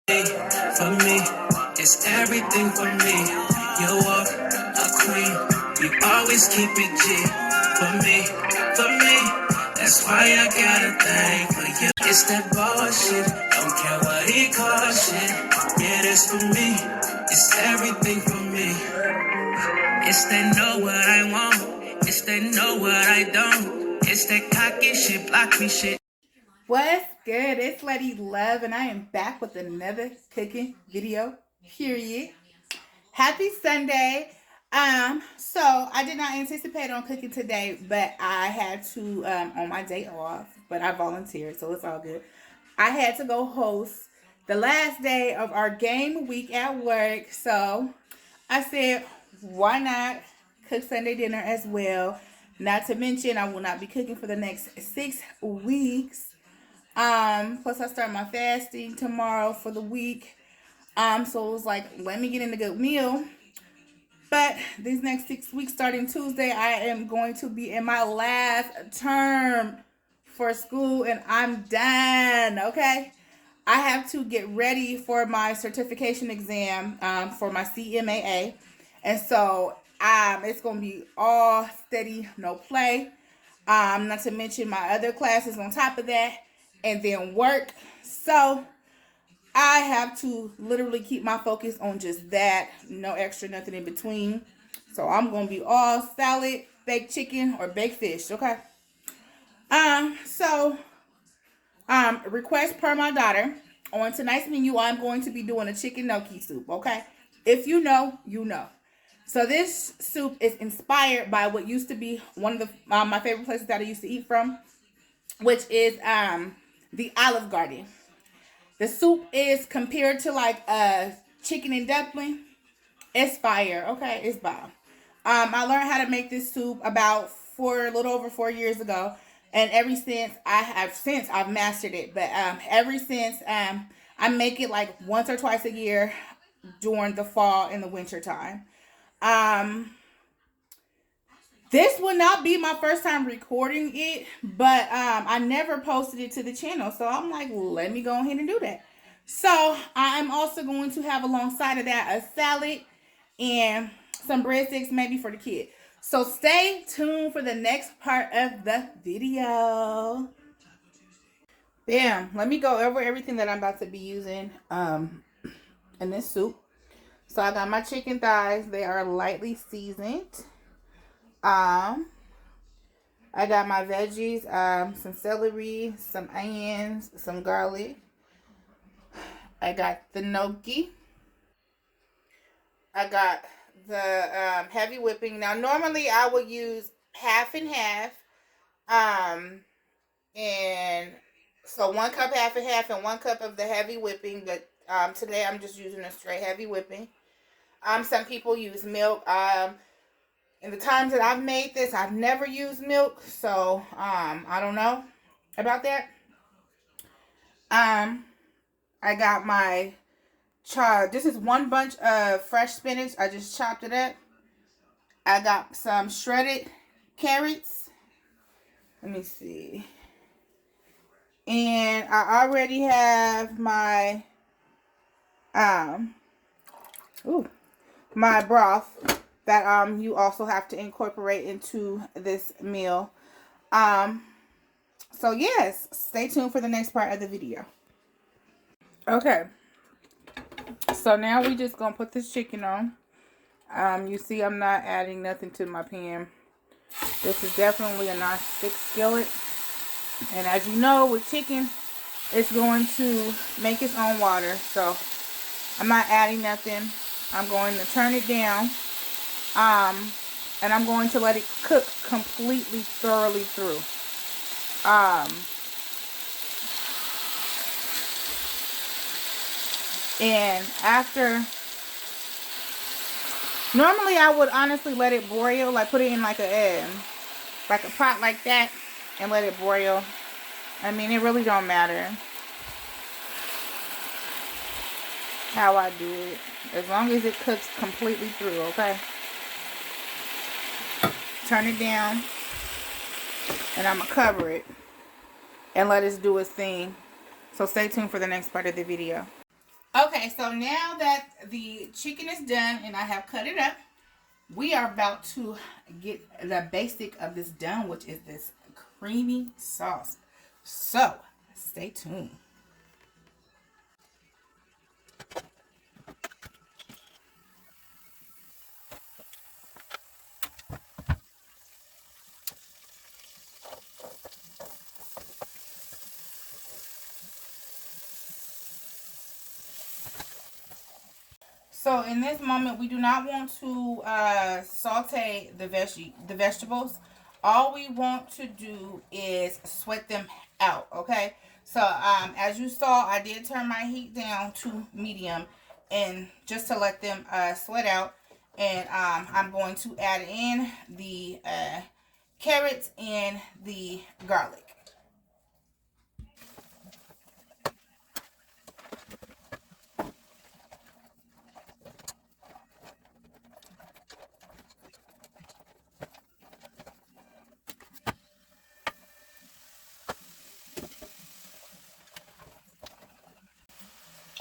For me, it's everything for me. You are a queen, you always keep it G. For me, that's why I got a thing for you. It's that bullshit, don't care what he calls shit. Yeah, that's for me, it's everything for me. It's that know what I want, it's that know what I don't. It's that cocky shit, block me shit. What's good? It's Lady Love, and I am back with another cooking video. Period. Happy Sunday. So I did not anticipate on cooking today, but I had to on my day off, but I volunteered, so it's all good. I had to go host the last day of our game week at work, so I said, why not cook Sunday dinner as well? Not to mention, I will not be cooking for the next 6 weeks. Plus I start my fasting tomorrow for the week. So it was like, let me get in a good meal. But these next 6 weeks, starting Tuesday, I am going to be in my last term for school, and I'm done. Okay, I have to get ready for my certification exam for my CMAA, and so it's gonna be all steady, no play. Not to mention my other classes on top of that, and then work. So I have to literally keep my focus on just that. No extra, nothing in between. So I'm going to be all salad, baked chicken, or baked fish, okay? Request per my daughter. On tonight's menu, I'm going to be doing a chicken gnocchi soup, okay? If you know, you know. So this soup is inspired by what used to be one of the my favorite places that I used to eat from, which is the Olive Garden. The soup is compared to like a chicken and dumpling. It's fire. Okay, it's bomb. I learned how to make this soup about a little over 4 years ago, and ever since I've mastered it. But ever since I make it like once or twice a year during the fall and the winter time. This will not be my first time recording it, but I never posted it to the channel. So I'm like, let me go ahead and do that. So I'm also going to have alongside of that a salad and some breadsticks maybe for the kid. So stay tuned for the next part of the video. Bam. Let me go over everything that I'm about to be using in this soup. So I got my chicken thighs. They are lightly seasoned. I got my veggies, some celery, some onions, some garlic. I got the gnocchi. I got the heavy whipping. Now, normally I would use half and half. And so 1 cup, half and half, and 1 cup of the heavy whipping. But today I'm just using a straight heavy whipping. Some people use milk. In the times that I've made this, I've never used milk, so I don't know about that. I got my this is 1 bunch of fresh spinach. I just chopped it up. I got some shredded carrots. Let me see. And I already have my my broth that you also have to incorporate into this meal. So yes, stay tuned for the next part of the video. Okay, so now we just gonna put this chicken on. You see I'm not adding nothing to my pan. This is definitely a non-stick skillet, and as you know, with chicken, it's going to make its own water, so I'm not adding nothing. I'm going to turn it down. And I'm going to let it cook completely, thoroughly through. And after, normally I would honestly let it broil, like put it in like a pot like that and let it broil. I mean, it really don't matter how I do it, as long as it cooks completely through, okay? Turn it down, and I'm gonna cover it and let it do its thing. So stay tuned for the next part of the video. Okay, so now that the chicken is done and I have cut it up, we are about to get the basic of this done, which is this creamy sauce. So stay tuned. So in this moment, we do not want to saute the vegetables. All we want to do is sweat them out. Okay. So as you saw, I did turn my heat down to medium, and just to let them sweat out. And I'm going to add in the carrots and the garlic.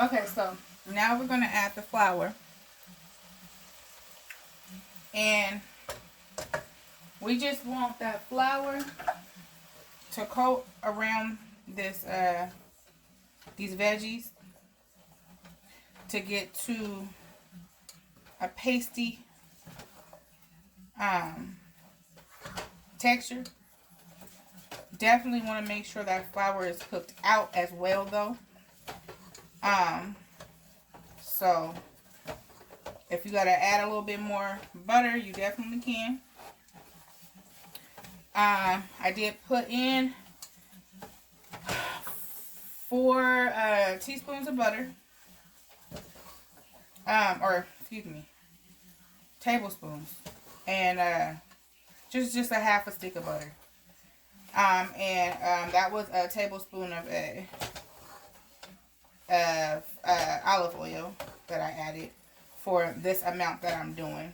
Okay, so now we're going to add the flour. And we just want that flour to coat around this these veggies to get to a pasty texture. Definitely want to make sure that flour is cooked out as well though. So if you got to add a little bit more butter, you definitely can. I did put in 4 teaspoons of butter. Or excuse me, tablespoons, and just a half a stick of butter. That was a tablespoon of olive oil that I added for this amount that I'm doing.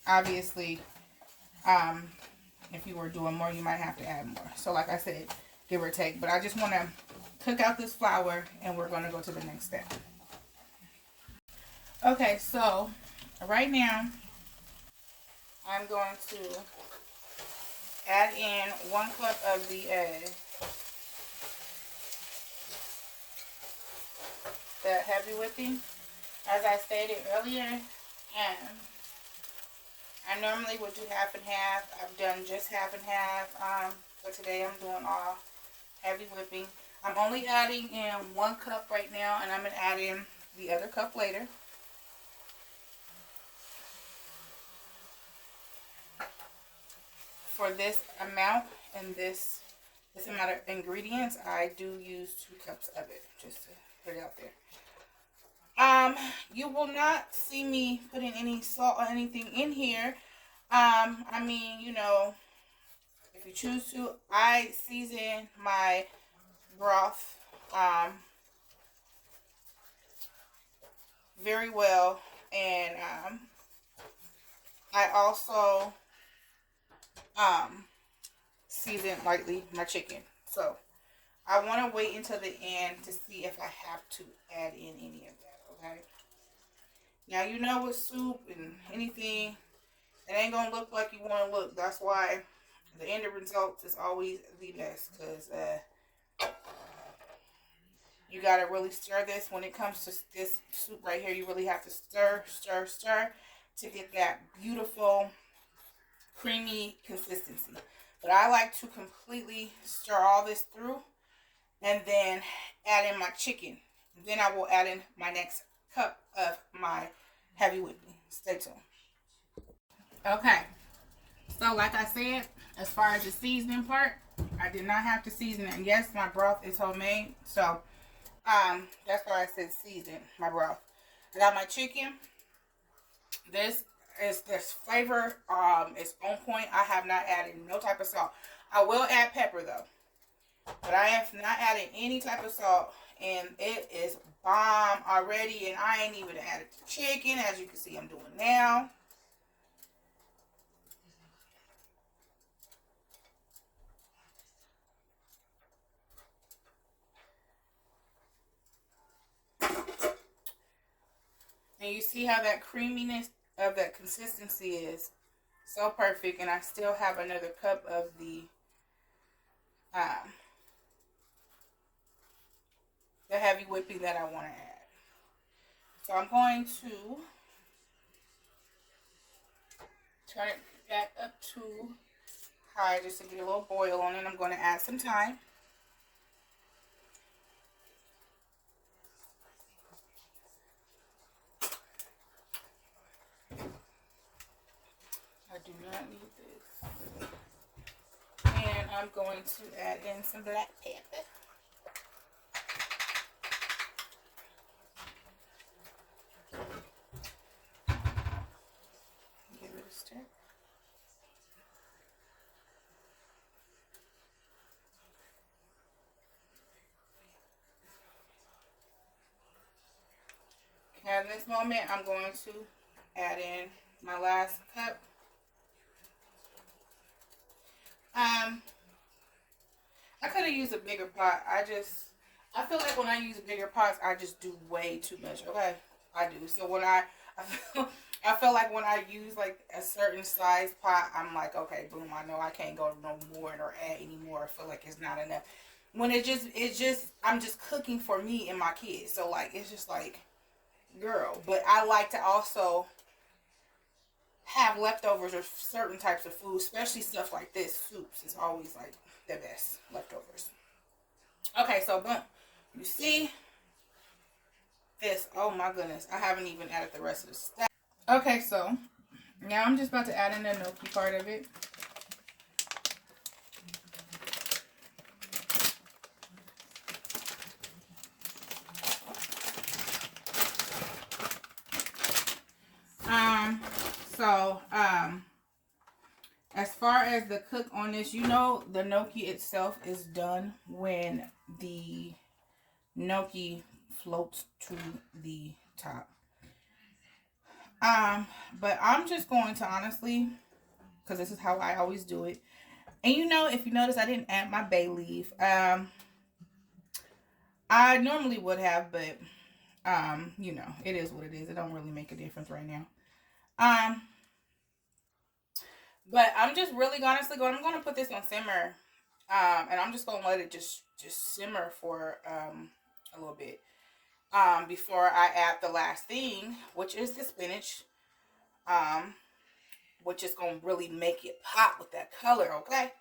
Obviously, if you were doing more, you might have to add more. So like I said, give or take. But I just want to cook out this flour, and we're going to go to the next step. Okay, so right now I'm going to add in 1 cup of the heavy whipping. As I stated earlier, I normally would do half and half. I've done just half and half, but today I'm doing all heavy whipping. I'm only adding in 1 cup right now, and I'm going to add in the other cup later. For this amount and this amount of ingredients, I do use 2 cups of it, just to put it out there. You will not see me putting any salt or anything in here. I mean, you know, if you choose to, I season my broth very well, and I also season lightly my chicken. So I want to wait until the end to see if I have to add in any of that. Okay. Now you know with soup and anything, it ain't gonna look like you want to look. That's why the end result is always the best, because you gotta really stir this. When it comes to this soup right here, you really have to stir, stir, stir to get that beautiful creamy consistency. But I like to completely stir all this through and then add in my chicken. Then I will add in my next cup of my heavy whipping. Stay tuned. Okay, so like I said, as far as the seasoning part, I did not have to season it. Yes, my broth is homemade, so that's why I said season my broth. I got my chicken. This flavor is on point. I have not added no type of salt. I will add pepper though, but I have not added any type of salt, and it is bomb already. And I ain't even added the chicken, as you can see I'm doing now. And you see how that creaminess of that consistency is so perfect. And I still have another cup of the heavy whipping that I want to add. So I'm going to turn it back up to high just to get a little boil on it. I'm going to add some thyme. I do not need this. And I'm going to add in some black pepper. Give it a stir. Now in this moment, I'm going to add in my last cup. I could have used a bigger pot. I feel like when I use bigger pots, I just do way too much. Okay, I do. So when I feel like when I use like a certain size pot, I'm like, okay, boom, I know I can't go no more or add any more. I feel like it's not enough. When I'm just cooking for me and my kids. So like, it's just like, girl. But I like to also have leftovers of certain types of food, especially stuff like this. Soups is always like the best leftovers. Okay, so boom. You see this? Oh my goodness. I haven't even added the rest of the stuff. Okay, so now I'm just about to add in the gnocchi part of it. As far as the cook on this, you know the gnocchi itself is done when the gnocchi floats to the top. But I'm just going to honestly, because this is how I always do it. And you know, if you notice, I didn't add my bay leaf. I normally would have, but you know, it is what it is. It don't really make a difference right now. But I'm just really honestly going. I'm going to put this on simmer, and I'm just going to let it just simmer for a little bit before I add the last thing, which is the spinach, which is going to really make it pop with that color, okay?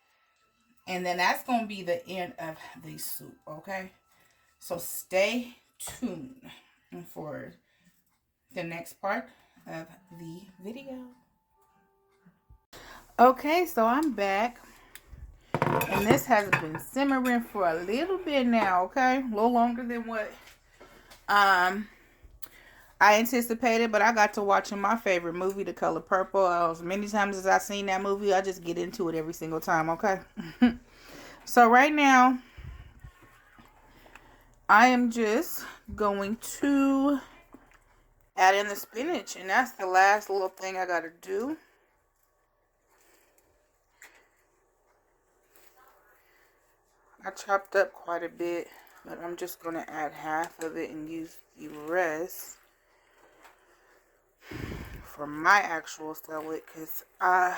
And then that's going to be the end of the soup, okay? So stay tuned for the next part of the video. Okay, so I'm back. And this has been simmering for a little bit now, okay? A little longer than what I anticipated, but I got to watching my favorite movie, The Color Purple. As many times as I've seen that movie, I just get into it every single time, okay? So right now, I am just going to add in the spinach, and that's the last little thing I gotta do. I chopped up quite a bit, but I'm just going to add half of it and use the rest for my actual salad, because I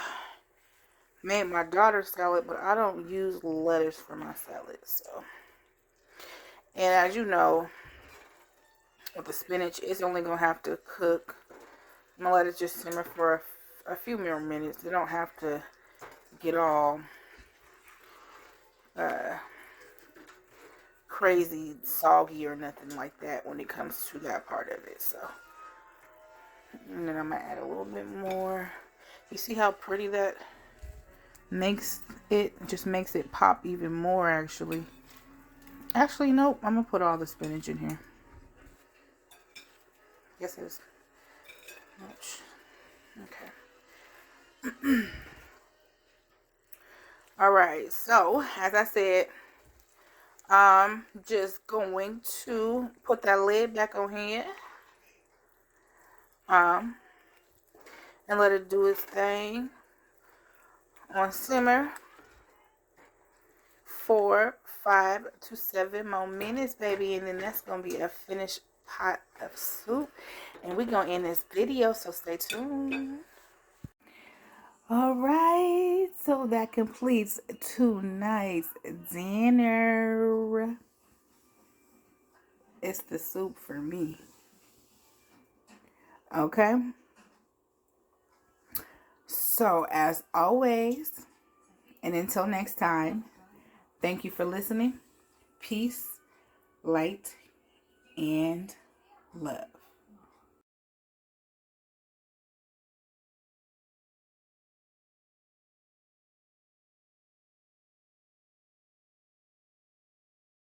made my daughter's salad, but I don't use lettuce for my salad. So, and as you know, with the spinach, it's only going to have to cook. I'm going to let it just simmer for a few more minutes. It don't have to get all crazy soggy or nothing like that when it comes to that part of it. So, and then I'm gonna add a little bit more. You see how pretty that makes it? Just makes it pop even more. Actually, nope, I'm gonna put all the spinach in here. Yes, it is. Okay. All right, so as I said, I'm just going to put that lid back on here, and let it do its thing on simmer for 5 to 7 more minutes, baby, and then that's gonna be a finished pot of soup. And we're going to end this video, so stay tuned. All right, so that completes tonight's dinner. It's the soup for me. Okay. So, as always, and until next time, thank you for listening. Peace, light, and love.